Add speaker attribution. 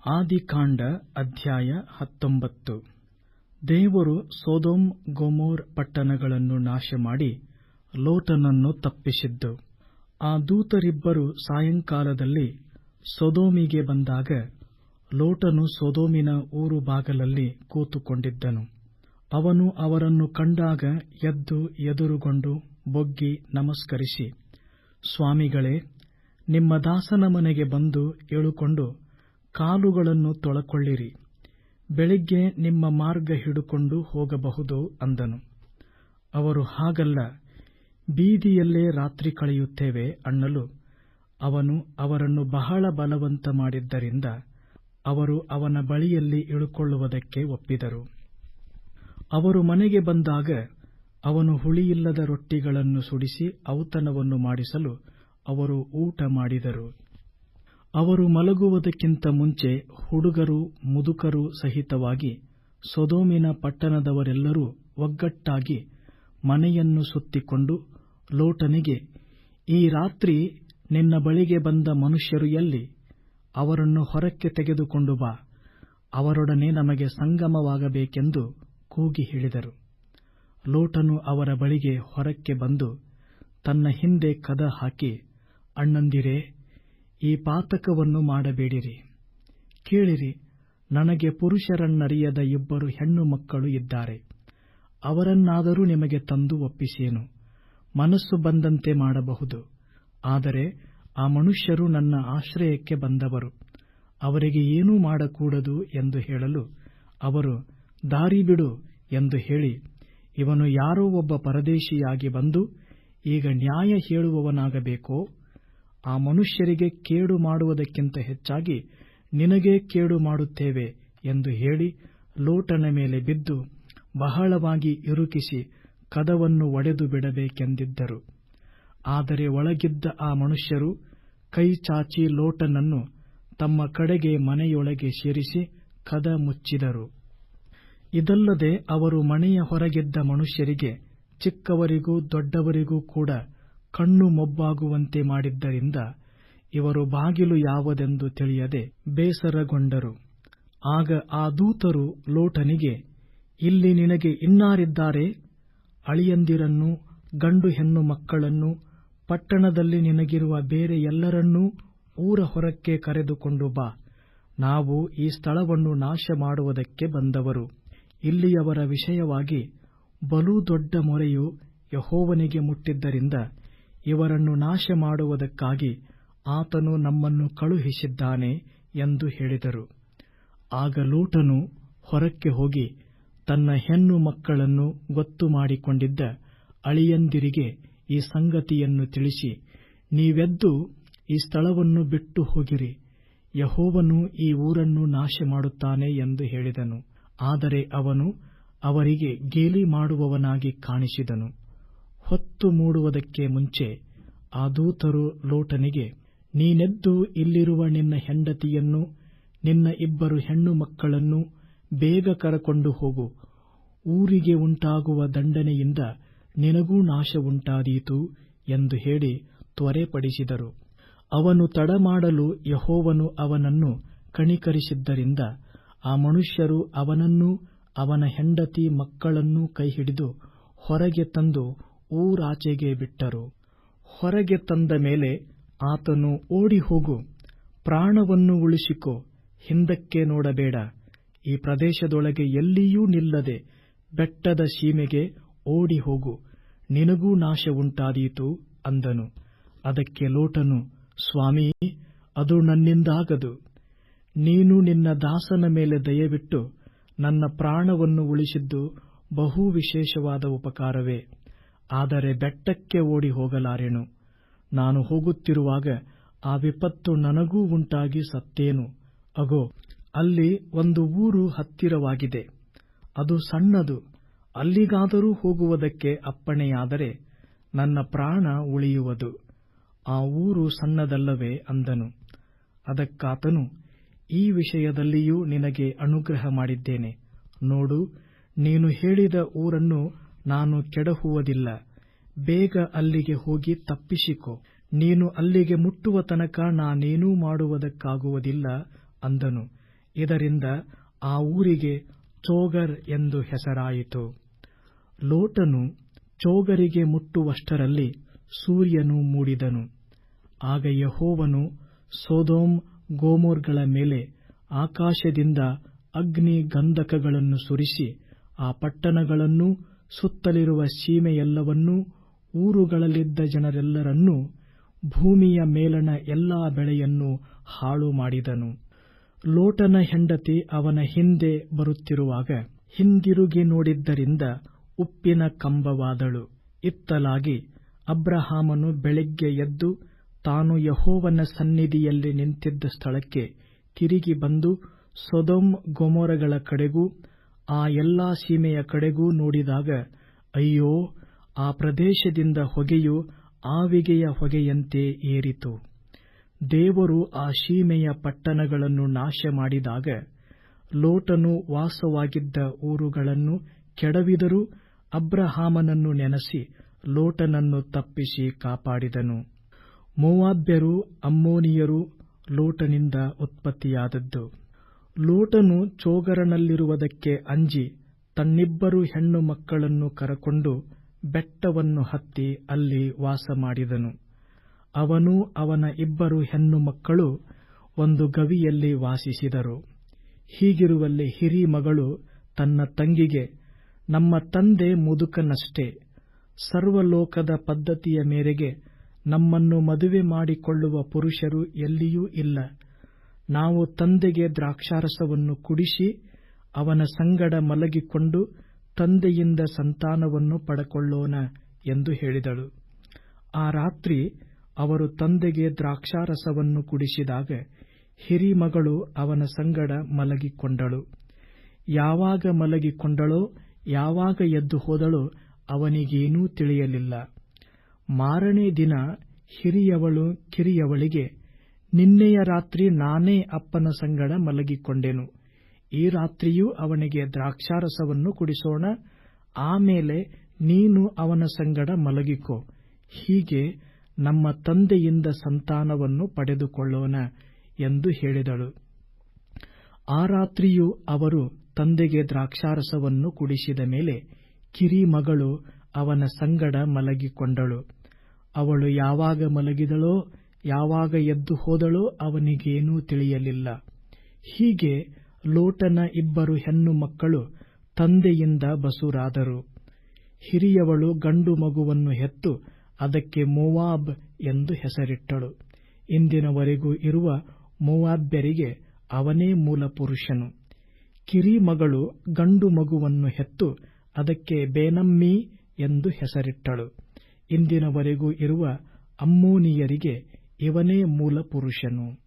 Speaker 1: ಆದಿಕಾಂಡ ಅಧ್ಯಾಯ 19. ದೇವರು ಸೊದೋಮ್ ಗೊಮೋರ್ ಪಟ್ಟಣಗಳನ್ನು ನಾಶಮಾಡಿ ಲೋಟನನ್ನು ತಪ್ಪಿಸಿದ್ದು. ಆ ದೂತರಿಬ್ಬರು ಸಾಯಂಕಾಲದಲ್ಲಿ ಸೊದೋಮಿಗೆ ಬಂದಾಗ ಲೋಟನು ಸೊದೋಮಿನ ಊರು ಬಾಗಲಲ್ಲಿ ಕೂತುಕೊಂಡಿದ್ದನು. ಅವನು ಅವರನ್ನು ಕಂಡಾಗ ಎದ್ದು ಎದುರುಗೊಂಡು ಬೊಗ್ಗಿ ನಮಸ್ಕರಿಸಿ, ಸ್ವಾಮಿಗಳೇ, ನಿಮ್ಮ ದಾಸನ ಮನೆಗೆ ಬಂದು ಇಳುಕೊಂಡು ಕಾಲುಗಳನ್ನು ತೊಳಕೊಳ್ಳಿರಿ. ಬೆಳಿಗ್ಗೆ ನಿಮ್ಮ ಮಾರ್ಗ ಹಿಡುಕೊಂಡು ಹೋಗಬಹುದು ಅಂದನು. ಅವರು, ಹಾಗಲ್ಲ, ಬೀದಿಯಲ್ಲೇ ರಾತ್ರಿ ಕಳೆಯುತ್ತೇವೆ ಅನ್ನಲು ಅವನು ಅವರನ್ನು ಬಹಳ ಬಲವಂತ ಮಾಡಿದ್ದರಿಂದ ಅವರು ಅವನ ಬಳಿಯಲ್ಲಿ ಇಳುಕೊಳ್ಳುವುದಕ್ಕೆ ಒಪ್ಪಿದರು. ಅವರು ಮನೆಗೆ ಬಂದಾಗ ಅವನು ಹುಳಿಯಿಲ್ಲದ ರೊಟ್ಟಿಗಳನ್ನು ಸುಡಿಸಿ ಔತಣವನ್ನು ಮಾಡಿಸಲು ಅವರು ಊಟ ಮಾಡಿದರು. ಅವರು ಮಲಗುವುದಕ್ಕಿಂತ ಮುಂಚೆ ಹುಡುಗರು ಮುದುಕರು ಸಹಿತವಾಗಿ ಸೊದೋಮಿನ ಪಟ್ಟಣದವರೆಲ್ಲರೂ ಒಗ್ಗಟ್ಟಾಗಿ ಮನೆಯನ್ನು ಸುತ್ತಿಕೊಂಡು ಲೋಟನಿಗೆ, ಈ ರಾತ್ರಿ ನಿನ್ನ ಬಳಿಗೆ ಬಂದ ಮನುಷ್ಯರು ಎಲ್ಲಿ? ಅವರನ್ನು ಹೊರಕ್ಕೆ ತೆಗೆದುಕೊಂಡು ಬಾ, ಅವರೊಡನೆ ನಮಗೆ ಸಂಗಮವಾಗಬೇಕೆಂದು ಕೂಗಿ ಹೇಳಿದರು. ಲೋಟನು ಅವರ ಬಳಿಗೆ ಹೊರಕ್ಕೆ ಬಂದು ತನ್ನ ಹಿಂದೆ ಕದ ಹಾಕಿ, ಅಣ್ಣಂದಿರೇ, ಈ ಪಾತಕವನ್ನು ಮಾಡಬೇಡಿರಿ. ಕೇಳಿರಿ, ನನಗೆ ಪುರುಷರನ್ನರಿಯದ 2 ಹೆಣ್ಣು ಮಕ್ಕಳು ಇದ್ದಾರೆ. ಅವರನ್ನಾದರೂ ನಿಮಗೆ ತಂದು ಒಪ್ಪಿಸೇನು? ಮನಸ್ಸು ಬಂದಂತೆ ಮಾಡಬಹುದು. ಆದರೆ ಆ ಮನುಷ್ಯರು ನನ್ನ ಆಶ್ರಯಕ್ಕೆ ಬಂದವರು, ಅವರಿಗೆ ಏನೂ ಮಾಡಕೂಡದು ಎಂದು ಹೇಳಲು ಅವರು, ದಾರಿ ಬಿಡು ಎಂದು ಹೇಳಿ, ಇವನು ಯಾರೋ ಒಬ್ಬ ಪರದೇಶಿಯಾಗಿ ಬಂದು ಈಗ ನ್ಯಾಯ ಹೇಳುವವನಾಗಬೇಕೋ? ಆ ಮನುಷ್ಯರಿಗೆ ಕೇಡು ಮಾಡುವುದಕ್ಕಿಂತ ಹೆಚ್ಚಾಗಿ ನಿನಗೇ ಕೇಡು ಮಾಡುತ್ತೇವೆ ಎಂದು ಹೇಳಿ ಲೋಟನ ಮೇಲೆ ಬಿದ್ದು ಬಹಳವಾಗಿ ಇರುಕಿಸಿ ಕದವನ್ನು ಒಡೆದು ಬಿಡಬೇಕೆಂದಿದ್ದರು. ಆದರೆ ಒಳಗಿದ್ದ ಆ ಮನುಷ್ಯರು ಕೈ ಚಾಚಿ ಲೋಟನನ್ನು ತಮ್ಮ ಕಡೆಗೆ ಮನೆಯೊಳಗೆ ಸೇರಿಸಿ ಕದ ಮುಚ್ಚಿದರು. ಇದಲ್ಲದೆ ಅವರು ಮನೆಯ ಹೊರಗಿದ್ದ ಮನುಷ್ಯರಿಗೆ, ಚಿಕ್ಕವರಿಗೂ ದೊಡ್ಡವರಿಗೂ ಕೂಡ ಕಣ್ಣು ಮೊಬ್ಬಾಗುವಂತೆ ಮಾಡಿದ್ದರಿಂದ ಇವರು ಬಾಗಿಲು ಯಾವುದೆಂದು ತಿಳಿಯದೆ ಬೇಸರಗೊಂಡರು. ಆಗ ಆ ದೂತರು ಲೋಟನಿಗೆ, ಇಲ್ಲಿ ನಿನಗೆ ಇನ್ನಾರಿದ್ದಾರೆ? ಅಳಿಯಂದಿರನ್ನೂ ಗಂಡು ಹೆಣ್ಣು ಮಕ್ಕಳನ್ನೂ ಪಟ್ಟಣದಲ್ಲಿ ನಿನಗಿರುವ ಬೇರೆ ಎಲ್ಲರನ್ನೂ ಊರ ಹೊರಕ್ಕೆ ಕರೆದುಕೊಂಡು ಬಾ. ನಾವು ಈ ಸ್ಥಳವನ್ನು ನಾಶ ಮಾಡುವುದಕ್ಕೆ ಬಂದವರು. ಇಲ್ಲಿಯವರ ವಿಷಯವಾಗಿ ಬಲು ದೊಡ್ಡ ಮೊರೆಯು ಯೆಹೋವನಿಗೆ ಮುಟ್ಟಿದ್ದರಿಂದ ಇವರನ್ನು ನಾಶ ಮಾಡುವುದಕ್ಕಾಗಿ ಆತನು ನಮ್ಮನ್ನು ಕಳುಹಿಸಿದ್ದಾನೆ ಎಂದು ಹೇಳಿದರು. ಆಗ ಲೋಟನು ಹೊರಕ್ಕೆ ಹೋಗಿ ತನ್ನ ಹೆಣ್ಣು ಮಕ್ಕಳನ್ನು ಗೊತ್ತು ಮಾಡಿಕೊಂಡಿದ್ದ ಅಳಿಯಂದಿರಿಗೆ ಈ ಸಂಗತಿಯನ್ನು ತಿಳಿಸಿ, ನೀವೆದ್ದು ಈ ಸ್ಥಳವನ್ನು ಬಿಟ್ಟು ಹೋಗಿರಿ, ಯೆಹೋವನು ಈ ಊರನ್ನು ನಾಶ ಮಾಡುತ್ತಾನೆ ಎಂದು ಹೇಳಿದನು. ಆದರೆ ಅವನು ಅವರಿಗೆ ಗೇಲಿ ಮಾಡುವವನಾಗಿ ಕಾಣಿಸಿದನು. ಹೊತ್ತು ಮೂಡುವುದಕ್ಕೆ ಮುಂಚೆ ಆ ದೂತರು ಲೋಟನಿಗೆ, ನೀನೆದ್ದು ಇಲ್ಲಿರುವ ನಿನ್ನ ಹೆಂಡತಿಯನ್ನು ನಿನ್ನ 2 ಹೆಣ್ಣು ಮಕ್ಕಳನ್ನು ಬೇಗ ಕರಕೊಂಡು ಹೋಗು. ಊರಿಗೆ ಉಂಟಾಗುವ ದಂಡನೆಯಿಂದ ನಿನಗೂ ನಾಶ ಉಂಟಾದೀತು ಎಂದು ಹೇಳಿ ತ್ವರೆಪಡಿಸಿದರು. ಅವನು ತಡಮಾಡಲು ಯೆಹೋವನು ಅವನನ್ನು ಕನಿಕರಿಸಿದ್ದರಿಂದ ಆ ಮನುಷ್ಯರು ಅವನನ್ನೂ ಅವನ ಹೆಂಡತಿ ಮಕ್ಕಳನ್ನೂ ಕೈಹಿಡಿದು ಹೊರಗೆ ತಂದು ಊರಾಚೆಗೆ ಬಿಟ್ಟರು. ಹೊರಗೆ ತಂದ ಮೇಲೆ ಆತನು, ಓಡಿ ಹೋಗು, ಪ್ರಾಣವನ್ನು ಉಳಿಸಿಕೊ, ಹಿಂದಕ್ಕೆ ನೋಡಬೇಡ, ಈ ಪ್ರದೇಶದೊಳಗೆ ಎಲ್ಲಿಯೂ ನಿಲ್ಲದೆ ಬೆಟ್ಟದ ಸೀಮೆಗೆ ಓಡಿ ಹೋಗು, ನಿನಗೂ ನಾಶ ಉಂಟಾದೀತು ಅಂದನು. ಅದಕ್ಕೆ ಲೋಟನು, ಸ್ವಾಮೀ, ಅದು ನನ್ನಿಂದಾಗದು. ನೀನು ನಿನ್ನ ದಾಸನ ಮೇಲೆ ದಯವಿಟ್ಟು ನನ್ನ ಪ್ರಾಣವನ್ನು ಉಳಿಸಿದ್ದು ಬಹು ವಿಶೇಷವಾದ ಉಪಕಾರವೇ. ಆದರೆ ಬೆಟ್ಟಕ್ಕೆ ಓಡಿ ಹೋಗಲಾರೆನು. ನಾನು ಹೋಗುತ್ತಿರುವಾಗ ಆ ವಿಪತ್ತು ನನಗೂ ಉಂಟಾಗಿ ಸತ್ತೇನು. ಅಗೋ, ಅಲ್ಲಿ ಒಂದು ಊರು ಹತ್ತಿರವಾಗಿದೆ, ಅದು ಸಣ್ಣದು. ಅಲ್ಲಿಗಾದರೂ ಹೋಗುವುದಕ್ಕೆ ಅಪ್ಪಣೆಯಾದರೆ ನನ್ನ ಪ್ರಾಣ ಉಳಿಯುವುದು. ಆ ಊರು ಸಣ್ಣದಲ್ಲವೇ ಅಂದನು. ಅದಕ್ಕಾತನು, ಈ ವಿಷಯದಲ್ಲಿಯೂ ನಿನಗೆ ಅನುಗ್ರಹ ಮಾಡಿದ್ದೇನೆ. ನೋಡು, ನೀನು ಹೇಳಿದ ಊರನ್ನು ನಾನು ಕೆಡಹುವುದಿಲ್ಲ. ಬೇಗ ಅಲ್ಲಿಗೆ ಹೋಗಿ ತಪ್ಪಿಸಿಕೊ. ನೀನು ಅಲ್ಲಿಗೆ ಮುಟ್ಟುವ ತನಕ ನಾನೇನೂ ಮಾಡುವುದಕ್ಕಾಗುವುದಿಲ್ಲ ಅಂದನು. ಇದರಿಂದ ಆ ಊರಿಗೆ ಚೋಗರ್ ಎಂದು ಹೆಸರಾಯಿತು. ಲೋಟನು ಚೋಗರಿಗೆ ಮುಟ್ಟುವಷ್ಟರಲ್ಲಿ ಸೂರ್ಯನು ಮೂಡಿದನು. ಆಗ ಯೆಹೋವನು ಸೊದೋಮ್ ಗೊಮೋರಗಳ ಮೇಲೆ ಆಕಾಶದಿಂದ ಅಗ್ನಿ ಗಂಧಕಗಳನ್ನು ಸುರಿಸಿ ಆ ಪಟ್ಟಣಗಳನ್ನೂ ಸುತ್ತಲಿರುವ ಸೀಮೆಯೆಲ್ಲವನ್ನೂ ಊರುಗಳಲ್ಲಿದ್ದ ಜನರೆಲ್ಲರನ್ನೂ ಭೂಮಿಯ ಮೇಲಣ ಎಲ್ಲಾ ಬೆಳೆಯನ್ನೂ ಹಾಳು ಮಾಡಿದನು. ಲೋಟನ ಹೆಂಡತಿ ಅವನ ಹಿಂದೆ ಬರುತ್ತಿರುವಾಗ ಹಿಂದಿರುಗಿ ನೋಡಿದ್ದರಿಂದ ಉಪ್ಪಿನ ಕಂಬವಾದಳು. ಇತ್ತಲಾಗಿ ಅಬ್ರಹಾಮನು ಬೆಳಿಗ್ಗೆ ಎದ್ದು ತಾನು ಯೆಹೋವನ ಸನ್ನಿಧಿಯಲ್ಲಿ ನಿಂತಿದ್ದ ಸ್ಥಳಕ್ಕೆ ತಿರುಗಿ ಬಂದು ಸೊದೋಮ್ ಗೊಮೋರಗಳ ಕಡೆಗೂ ಆ ಎಲ್ಲಾ ಸೀಮೆಯ ಕಡೆಗೂ ನೋಡಿದಾಗ, ಅಯ್ಯೋ, ಆ ಪ್ರದೇಶದಿಂದ ಹೊಗೆಯು ಆವಿಗೆಯ ಹೊಗೆಯಂತೆ ಏರಿತು. ದೇವರು ಆ ಸೀಮೆಯ ಪಟ್ಟಣಗಳನ್ನು ನಾಶ ಮಾಡಿದಾಗ ಲೋಟನು ವಾಸವಾಗಿದ್ದ ಊರುಗಳನ್ನು ಕೆಡವಿದರೂ ಅಬ್ರಹಾಮನನ್ನು ನೆನಸಿ ಲೋಟನನ್ನು ತಪ್ಪಿಸಿ ಕಾಪಾಡಿದನು. ಮೋವಾಬ್ಯರು, ಅಮ್ಮೋನಿಯರು ಲೋಟನಿಂದ ಉತ್ಪತ್ತಿಯಾದದ್ದು. ಲೋಟನು ಚೋಗರನಲ್ಲಿರುವುದಕ್ಕೆ ಅಂಜಿ ತನ್ನಿಬ್ಬರು ಹೆಣ್ಣು ಮಕ್ಕಳನ್ನು ಕರಕೊಂಡು ಬೆಟ್ಟವನ್ನು ಹತ್ತಿ ಅಲ್ಲಿ ವಾಸಮಾಡಿದನು. ಅವನೂ ಅವನ ಇಬ್ಬರು ಹೆಣ್ಣು ಮಕ್ಕಳು ಒಂದು ಗವಿಯಲ್ಲಿ ವಾಸಿಸಿದರು. ಹೀಗಿರುವಲ್ಲಿ ಹಿರೀ ಮಗಳು ತನ್ನ ತಂಗಿಗೆ, ನಮ್ಮ ತಂದೆ ಮುದುಕನಷ್ಟೇ, ಸರ್ವಲೋಕದ ಪದ್ಧತಿಯ ಮೇರೆಗೆ ನಮ್ಮನ್ನು ಮದುವೆ ಮಾಡಿಕೊಳ್ಳುವ ಪುರುಷರು ಎಲ್ಲಿಯೂ ಇಲ್ಲ. ನಾವು ತಂದೆಗೆ ದ್ರಾಕ್ಷಾರಸವನ್ನು ಕುಡಿಸಿ ಅವನ ಸಂಗಡ ಮಲಗಿಕೊಂಡು ತಂದೆಯಿಂದ ಸಂತಾನವನ್ನು ಪಡೆಕೊಳ್ಳೋಣ ಎಂದು ಹೇಳಿದಳು. ಆ ರಾತ್ರಿ ಅವರು ತಂದೆಗೆ ದ್ರಾಕ್ಷಾರಸವನ್ನು ಕುಡಿಸಿದಾಗ ಹಿರೀಮಗಳು ಅವನ ಸಂಗಡ ಮಲಗಿಕೊಂಡಳು. ಯಾವಾಗ ಮಲಗಿಕೊಂಡಳೋ, ಯಾವಾಗ ಎದ್ದು ಹೋದಳೋ ಅವನಿಗೇನೂ ತಿಳಿಯಲಿಲ್ಲ. ಮಾರನೇ ದಿನ ಹಿರಿಯವಳು ಕಿರಿಯವಳಿಗೆ, ನಿನ್ನೆಯ ರಾತ್ರಿ ನಾನೇ ಅಪ್ಪನ ಸಂಗಡ ಮಲಗಿಕೊಂಡೆನು. ಈ ರಾತ್ರಿಯೂ ಅವನಿಗೆ ದ್ರಾಕ್ಷಾರಸವನ್ನು ಕುಡಿಸೋಣ, ಆಮೇಲೆ ನೀನು ಅವನ ಸಂಗಡ ಮಲಗಿಕೋ. ಹೀಗೆ ನಮ್ಮ ತಂದೆಯಿಂದ ಸಂತಾನವನ್ನು ಪಡೆದುಕೊಳ್ಳೋಣ ಎಂದು ಹೇಳಿದಳು. ಆ ರಾತ್ರಿಯೂ ಅವರು ತಂದೆಗೆ ದ್ರಾಕ್ಷಾರಸವನ್ನು ಕುಡಿಸಿದ ಮೇಲೆ ಕಿರಿಮಗಳು ಅವನ ಸಂಗಡ ಮಲಗಿಕೊಂಡಳು. ಅವಳು ಯಾವಾಗ ಮಲಗಿದಳೋ, ಯಾವಾಗ ಎದ್ದು ಹೋದಳೋ ಅವನಿಗೇನೂ ತಿಳಿಯಲಿಲ್ಲ. ಹೀಗೆ ಲೋಟನ ಇಬ್ಬರು ಹೆಣ್ಣು ಮಕ್ಕಳು ತಂದೆಯಿಂದ ಬಸುರಾದರು. ಹಿರಿಯವಳು ಗಂಡು ಮಗುವನ್ನು ಹೆತ್ತು ಅದಕ್ಕೆ ಮೋವಾಬ್ ಎಂದು ಹೆಸರಿಟ್ಟಳು. ಇಂದಿನವರೆಗೂ ಇರುವ ಮೋವಾಬ್ಯರಿಗೆ ಅವನೇ ಮೂಲ ಪುರುಷನು. ಕಿರಿಮಗಳು ಗಂಡು ಮಗುವನ್ನು ಹೆತ್ತು ಅದಕ್ಕೆ ಬೇನಮ್ಮಿ ಎಂದು ಹೆಸರಿಟ್ಟಳು. ಇಂದಿನವರೆಗೂ ಇರುವ ಅಮ್ಮೋನಿಯರಿಗೆ ಇವನೇ ಮೂಲ ಪುರುಷನು.